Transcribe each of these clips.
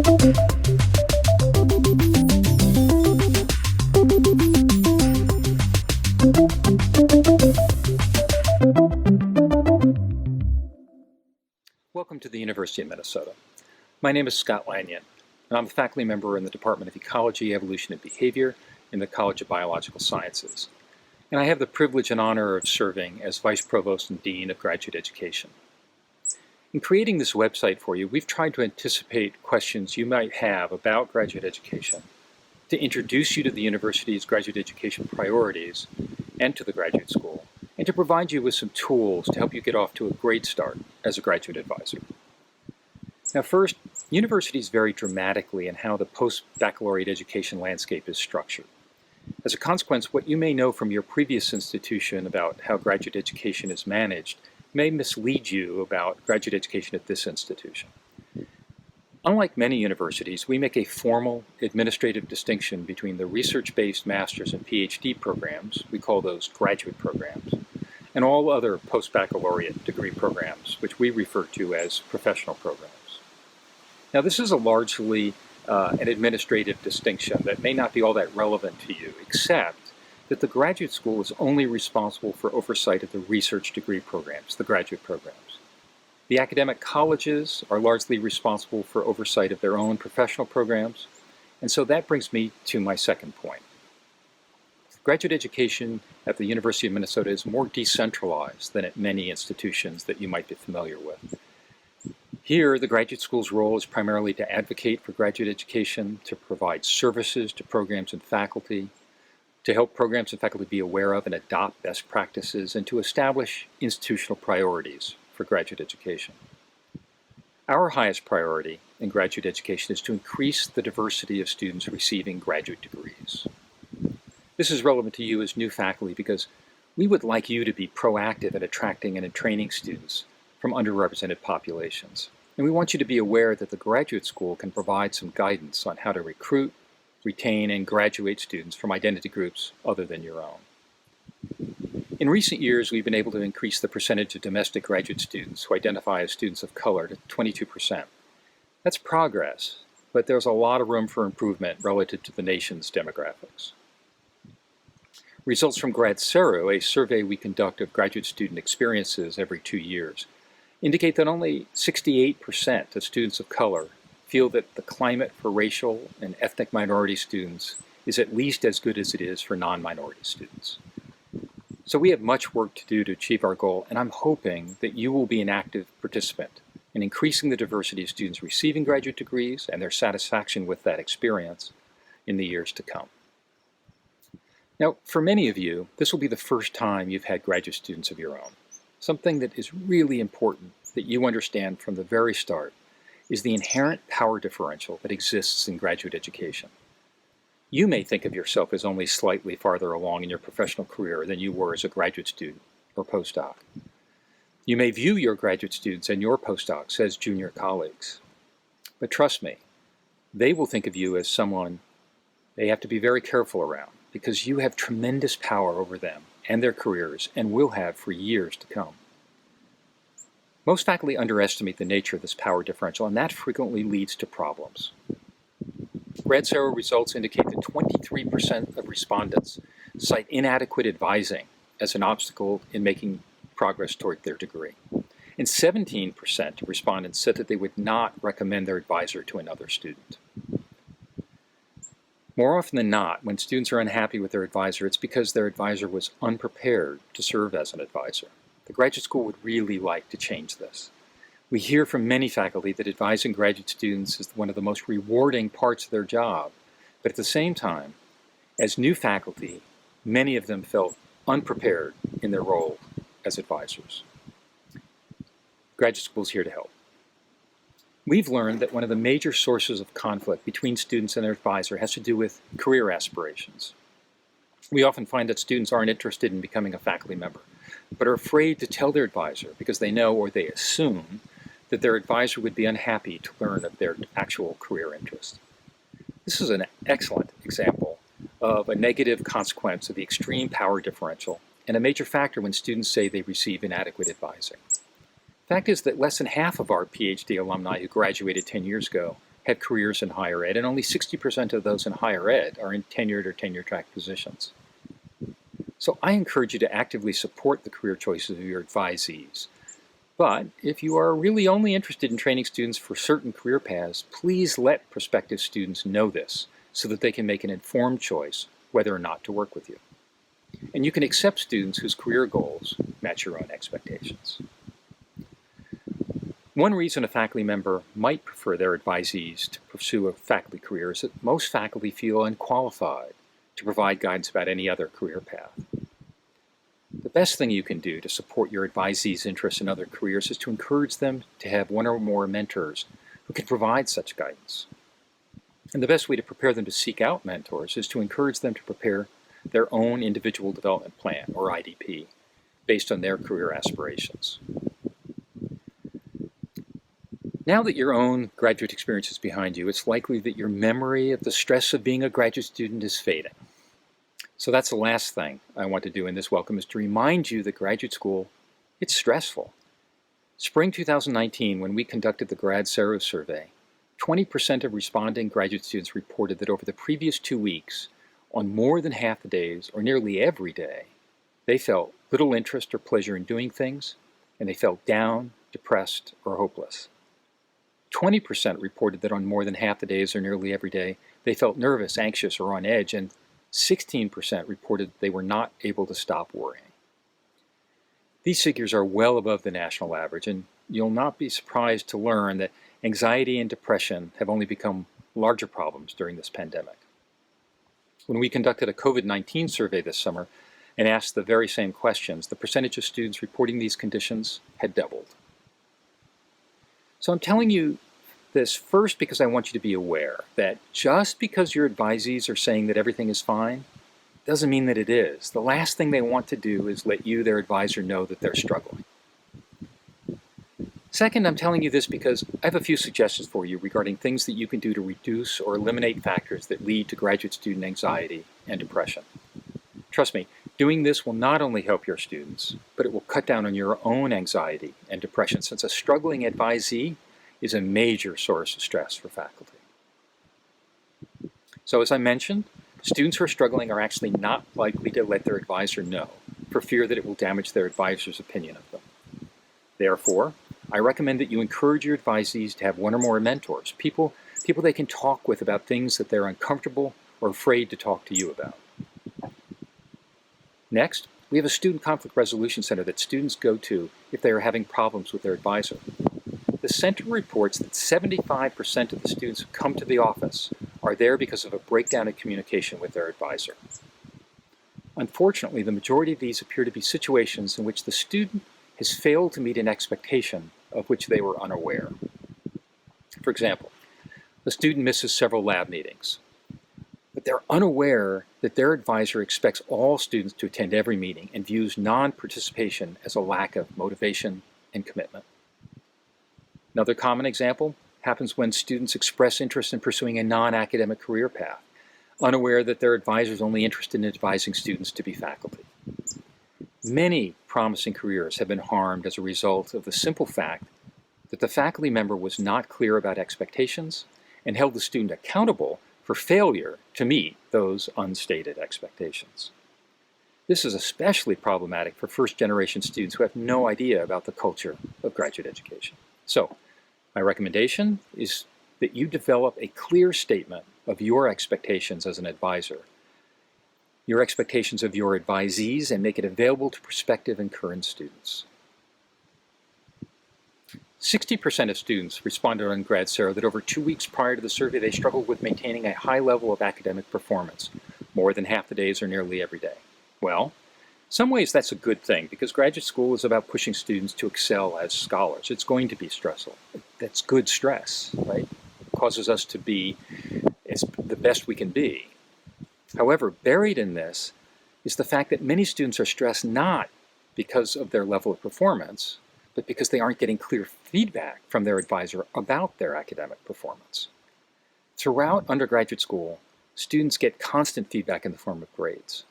Welcome to the University of Minnesota. My name is Scott Lanyon, and I'm a faculty member in the Department of Ecology, Evolution, and Behavior in the College of Biological Sciences. And I have the privilege and honor of serving as Vice Provost and Dean of Graduate Education. In creating this website for you, we've tried to anticipate questions you might have about graduate education, to introduce you to the university's graduate education priorities and to the graduate school, and to provide you with some tools to help you get off to a great start as a graduate advisor. Now first, universities vary dramatically in how the post-baccalaureate education landscape is structured. As a consequence, what you may know from your previous institution about how graduate education is managed may mislead you about graduate education at this institution. Unlike many universities, we make a formal administrative distinction between the research-based master's and PhD programs, we call those graduate programs, and all other post-baccalaureate degree programs, which we refer to as professional programs. Now, this is a largely an administrative distinction that may not be all that relevant to you, except that the graduate school is only responsible for oversight of the research degree programs, the graduate programs. The academic colleges are largely responsible for oversight of their own professional programs, and so that brings me to my second point. Graduate education at the University of Minnesota is more decentralized than at many institutions that you might be familiar with. Here, the graduate school's role is primarily to advocate for graduate education, to provide services to programs and faculty, to help programs and faculty be aware of and adopt best practices, and to establish institutional priorities for graduate education. Our highest priority in graduate education is to increase the diversity of students receiving graduate degrees. This is relevant to you as new faculty because we would like you to be proactive in attracting and in training students from underrepresented populations. And we want you to be aware that the graduate school can provide some guidance on how to recruit, retain, and graduate students from identity groups other than your own. In recent years, we've been able to increase the percentage of domestic graduate students who identify as students of color to 22%. That's progress, but there's a lot of room for improvement relative to the nation's demographics. Results from GradSero, a survey we conduct of graduate student experiences every 2 years, indicate that only 68% of students of color feel that the climate for racial and ethnic minority students is at least as good as it is for non-minority students. So we have much work to do to achieve our goal, and I'm hoping that you will be an active participant in increasing the diversity of students receiving graduate degrees and their satisfaction with that experience in the years to come. Now, for many of you, this will be the first time you've had graduate students of your own. Something that is really important that you understand from the very start is the inherent power differential that exists in graduate education. You may think of yourself as only slightly farther along in your professional career than you were as a graduate student or postdoc. You may view your graduate students and your postdocs as junior colleagues. But trust me, they will think of you as someone they have to be very careful around because you have tremendous power over them and their careers and will have for years to come. Most faculty underestimate the nature of this power differential, and that frequently leads to problems. GradSero results indicate that 23% of respondents cite inadequate advising as an obstacle in making progress toward their degree. And 17% of respondents said that they would not recommend their advisor to another student. More often than not, when students are unhappy with their advisor, it's because their advisor was unprepared to serve as an advisor. The graduate school would really like to change this. We hear from many faculty that advising graduate students is one of the most rewarding parts of their job, but at the same time, as new faculty, many of them felt unprepared in their role as advisors. Graduate School is here to help. We've learned that one of the major sources of conflict between students and their advisor has to do with career aspirations. We often find that students aren't interested in becoming a faculty member, but are afraid to tell their advisor because they know or they assume that their advisor would be unhappy to learn of their actual career interest. This is an excellent example of a negative consequence of the extreme power differential and a major factor when students say they receive inadequate advising. The fact is that less than half of our PhD alumni who graduated 10 years ago have careers in higher ed, and only 60% of those in higher ed are in tenured or tenure-track positions. So I encourage you to actively support the career choices of your advisees. But if you are really only interested in training students for certain career paths, please let prospective students know this so that they can make an informed choice whether or not to work with you. And you can accept students whose career goals match your own expectations. One reason a faculty member might prefer their advisees to pursue a faculty career is that most faculty feel unqualified to provide guidance about any other career path. The best thing you can do to support your advisees' interest in other careers is to encourage them to have one or more mentors who can provide such guidance. And the best way to prepare them to seek out mentors is to encourage them to prepare their own individual development plan, or IDP, based on their career aspirations. Now that your own graduate experience is behind you, it's likely that your memory of the stress of being a graduate student is fading. So that's the last thing I want to do in this welcome, is to remind you that graduate school, it's stressful. Spring 2019, when we conducted the Grad Cero survey, 20% of responding graduate students reported that over the previous 2 weeks, on more than half the days, or nearly every day, they felt little interest or pleasure in doing things, and they felt down, depressed, or hopeless. 20% reported that on more than half the days, or nearly every day, they felt nervous, anxious, or on edge, and 16% reported they were not able to stop worrying. These figures are well above the national average, and you'll not be surprised to learn that anxiety and depression have only become larger problems during this pandemic. When we conducted a COVID-19 survey this summer and asked the very same questions, the percentage of students reporting these conditions had doubled. So I'm telling you this first because I want you to be aware that just because your advisees are saying that everything is fine, doesn't mean that it is. The last thing they want to do is let you, their advisor, know that they're struggling. Second, I'm telling you this because I have a few suggestions for you regarding things that you can do to reduce or eliminate factors that lead to graduate student anxiety and depression. Trust me, doing this will not only help your students, but it will cut down on your own anxiety and depression, since a struggling advisee is a major source of stress for faculty. So as I mentioned, students who are struggling are actually not likely to let their advisor know for fear that it will damage their advisor's opinion of them. Therefore, I recommend that you encourage your advisees to have one or more mentors, people they can talk with about things that they're uncomfortable or afraid to talk to you about. Next, we have a student conflict resolution center that students go to if they are having problems with their advisor. The center reports that 75% of the students who come to the office are there because of a breakdown in communication with their advisor. Unfortunately, the majority of these appear to be situations in which the student has failed to meet an expectation of which they were unaware. For example, the student misses several lab meetings, but they're unaware that their advisor expects all students to attend every meeting and views non-participation as a lack of motivation and commitment. Another common example happens when students express interest in pursuing a non-academic career path, unaware that their advisor is only interested in advising students to be faculty. Many promising careers have been harmed as a result of the simple fact that the faculty member was not clear about expectations and held the student accountable for failure to meet those unstated expectations. This is especially problematic for first-generation students who have no idea about the culture of graduate education. So, my recommendation is that you develop a clear statement of your expectations as an advisor, your expectations of your advisees, and make it available to prospective and current students. 60% of students responded on Grad Cero that over 2 weeks prior to the survey they struggled with maintaining a high level of academic performance, more than half the days or nearly every day. Well, in some ways that's a good thing, because graduate school is about pushing students to excel as scholars. It's going to be stressful. That's good stress, right? It causes us to be the best we can be. However, buried in this is the fact that many students are stressed not because of their level of performance, but because they aren't getting clear feedback from their advisor about their academic performance. Throughout undergraduate school, students get constant feedback in the form of grades.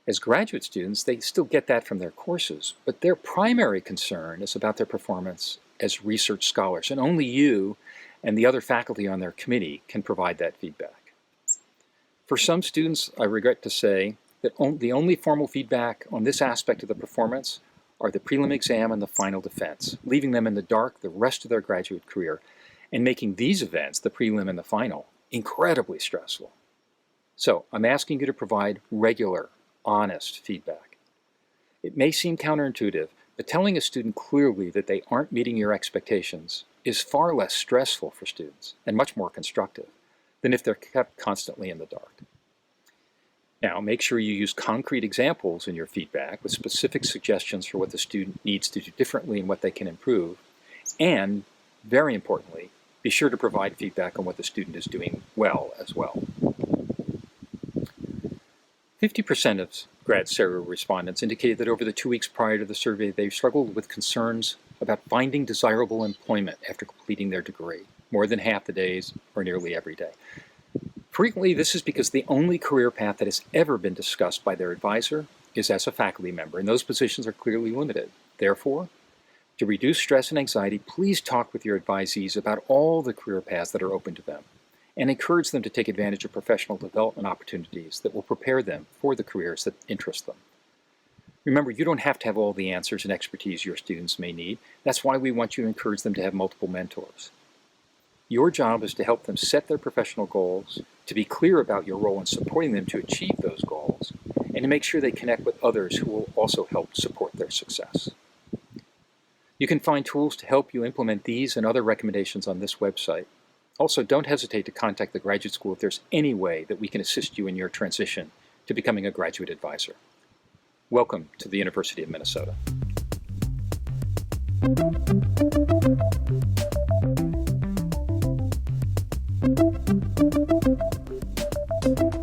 As graduate students, they still get that from their courses, but their primary concern is about their performance as research scholars, and only you, and the other faculty on their committee can provide that feedback. For some students, I regret to say that the only formal feedback on this aspect of the performance are the prelim exam and the final defense, leaving them in the dark the rest of their graduate career and making these events, the prelim and the final, incredibly stressful. So I'm asking you to provide regular, honest feedback. It may seem counterintuitive, but telling a student clearly that they aren't meeting your expectations is far less stressful for students and much more constructive than if they're kept constantly in the dark. Now, make sure you use concrete examples in your feedback with specific suggestions for what the student needs to do differently and what they can improve. And, very importantly, be sure to provide feedback on what the student is doing well as well. 50% of grad survey respondents indicated that over the 2 weeks prior to the survey, they struggled with concerns about finding desirable employment after completing their degree, more than half the days or nearly every day. Frequently, this is because the only career path that has ever been discussed by their advisor is as a faculty member, and those positions are clearly limited. Therefore, to reduce stress and anxiety, please talk with your advisees about all the career paths that are open to them, and encourage them to take advantage of professional development opportunities that will prepare them for the careers that interest them. Remember, you don't have to have all the answers and expertise your students may need. That's why we want you to encourage them to have multiple mentors. Your job is to help them set their professional goals, to be clear about your role in supporting them to achieve those goals, and to make sure they connect with others who will also help support their success. You can find tools to help you implement these and other recommendations on this website. Also, don't hesitate to contact the graduate school if there's any way that we can assist you in your transition to becoming a graduate advisor. Welcome to the University of Minnesota. Thank you.